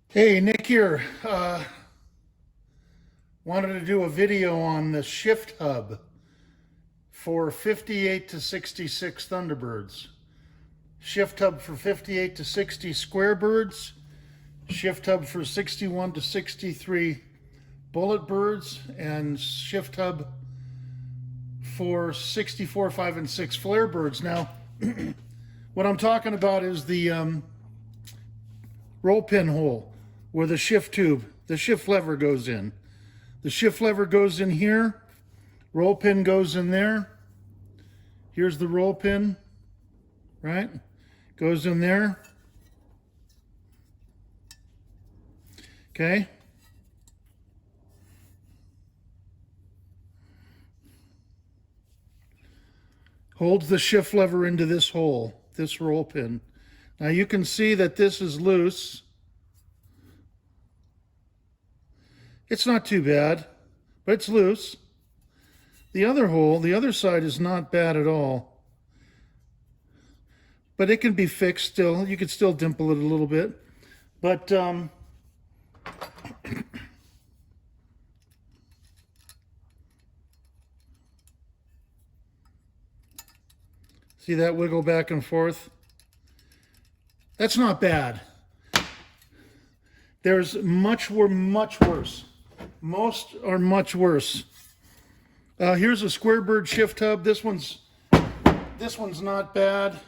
Hey, Nick here. Wanted to do a video on the shift hub for 58 to 66 Thunderbirds. Shift hub for 58 to 60 square birds. Shift hub for 61 to 63 bullet birds. And shift hub for 64, 5, and 6 flare birds. Now, what I'm talking about is the roll pin hole where the shift lever goes in. The shift lever goes in here, roll pin goes in there. Here's the roll pin, right? Goes in there. Okay. Holds the shift lever into this hole, this roll pin. Now you can see that this is loose. It's not too bad, but it's loose. The other hole, the other side is not bad at all. But it can be fixed still. You could still dimple it a little bit. But see that wiggle back and forth? That's not bad. There's much worse. Most are much worse. Here's a square bird shift hub. This one's not bad.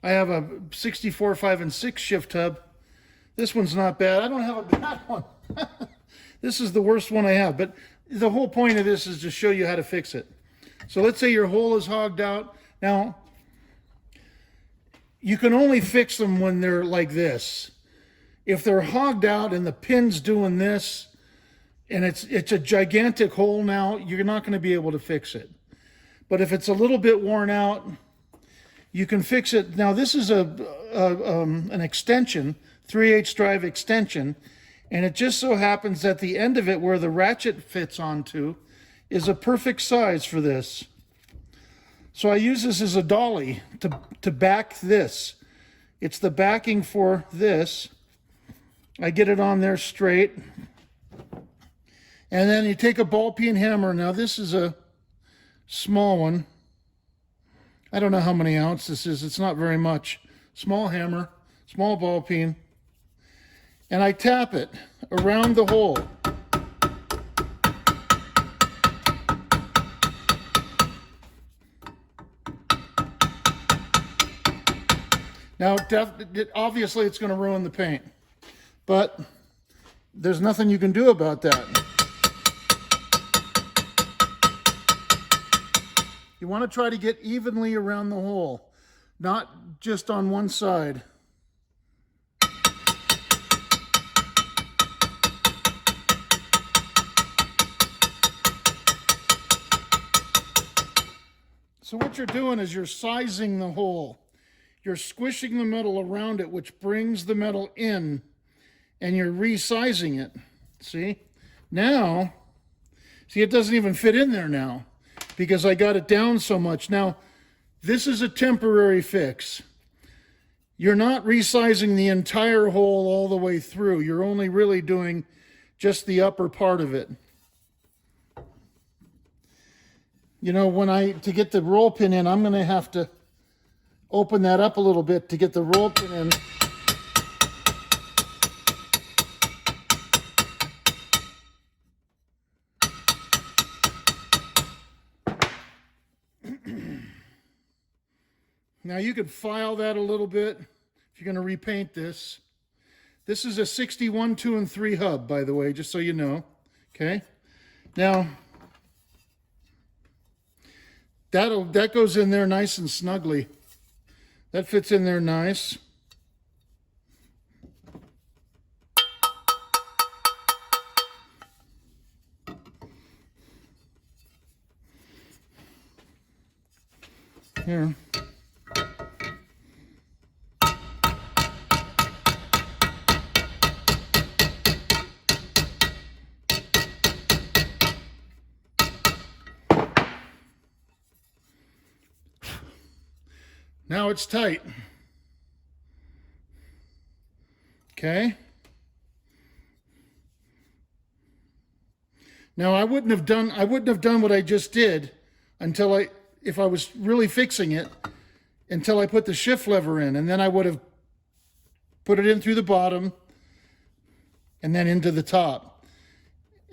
I have a 64, 5, and 6 shift hub. This one's not bad. I don't have a bad one. This is the worst one I have. But the whole point of this is to show you how to fix it. So let's say your hole is hogged out. Now, you can only fix them when they're like this. If they're hogged out and the pin's doing this, and it's a gigantic hole now, you're not going to be able to fix it. But if it's a little bit worn out, you can fix it. Now this is an extension, 3/8 drive extension, and it just so happens that the end of it where the ratchet fits onto is a perfect size for this. So I use this as a dolly to back this. It's the backing for this. I get it on there straight. And then you take a ball peen hammer. Now this is a small one. I don't know how many ounces this is. It's not very much. Small hammer, small ball peen. And I tap it around the hole. Now, obviously it's going to ruin the paint, but there's nothing you can do about that. You want to try to get evenly around the hole, not just on one side. So what you're doing is you're sizing the hole. You're squishing the metal around it, which brings the metal in, and you're resizing it. See? Now, see, it doesn't even fit in there now because I got it down so much. Now, this is a temporary fix. You're not resizing the entire hole all the way through. You're only really doing just the upper part of it. You know, to get the roll pin in, I'm going to have to open that up a little bit to get the roll pin in. Now you could file that a little bit if you're going to repaint this. This is a 61, 2, and 3 hub, by the way, just so you know. Okay. Now that goes in there nice and snugly. That fits in there nice. Here. Now it's tight. Okay. Now I wouldn't have done what I just did until if I was really fixing it, until I put the shift lever in, and then I would have put it in through the bottom and then into the top.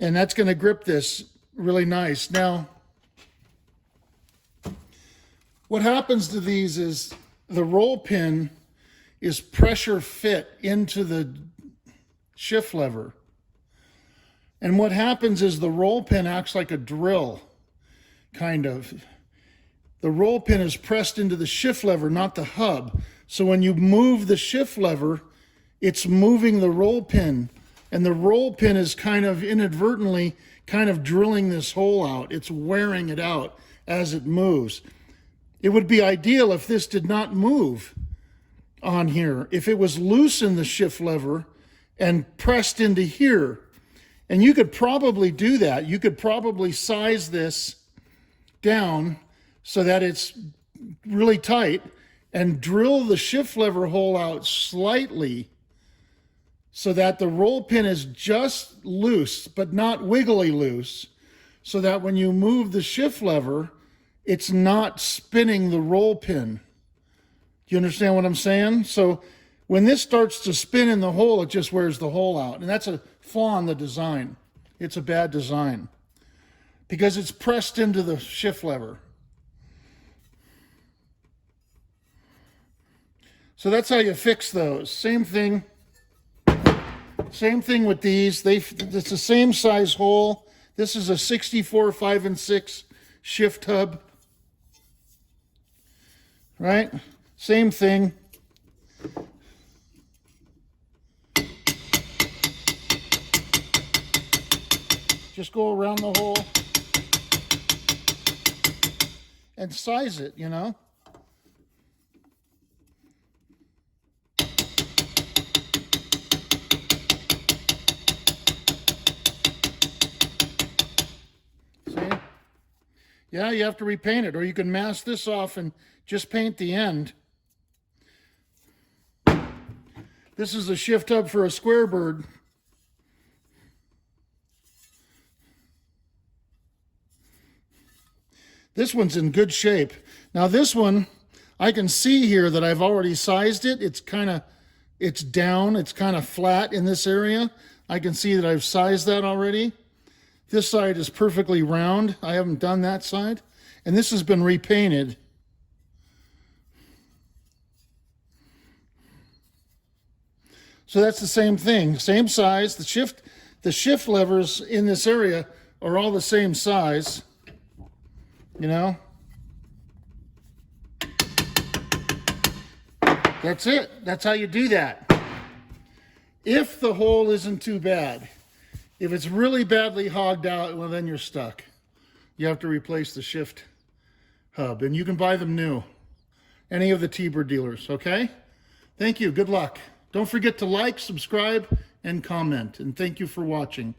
And that's going to grip this really nice. Now, what happens to these is the roll pin is pressure fit into the shift lever. And what happens is the roll pin acts like a drill, kind of. The roll pin is pressed into the shift lever, not the hub. So when you move the shift lever, it's moving the roll pin. And the roll pin is kind of inadvertently kind of drilling this hole out. It's wearing it out as it moves. It would be ideal if this did not move on here. If it was loose in the shift lever and pressed into here. And you could probably do that. You could probably size this down so that it's really tight and drill the shift lever hole out slightly so that the roll pin is just loose, but not wiggly loose, so that when you move the shift lever, it's not spinning the roll pin. Do you understand what I'm saying? So when this starts to spin in the hole, it just wears the hole out. And that's a flaw in the design. It's a bad design because it's pressed into the shift lever. So that's how you fix those. Same thing with these. It's the same size hole. This is a 64 5 6 shift hub. Right? Same thing. Just go around the hole and size it, you know. See? Yeah, you have to repaint it, or you can mask this off and just paint the end. This is a shift hub for a square bird. This one's in good shape. Now this one, I can see here that I've already sized it. It's down, it's kind of flat in this area. I can see that I've sized that already. This side is perfectly round. I haven't done that side. And this has been repainted. So that's the same thing, same size. The shift levers in this area are all the same size. You know, that's it. That's how you do that. If the hole isn't too bad, if it's really badly hogged out, well, then you're stuck. You have to replace the shift hub, and you can buy them new. Any of the T-Bird dealers, okay? Thank you. Good luck. Don't forget to like, subscribe, and comment. And thank you for watching.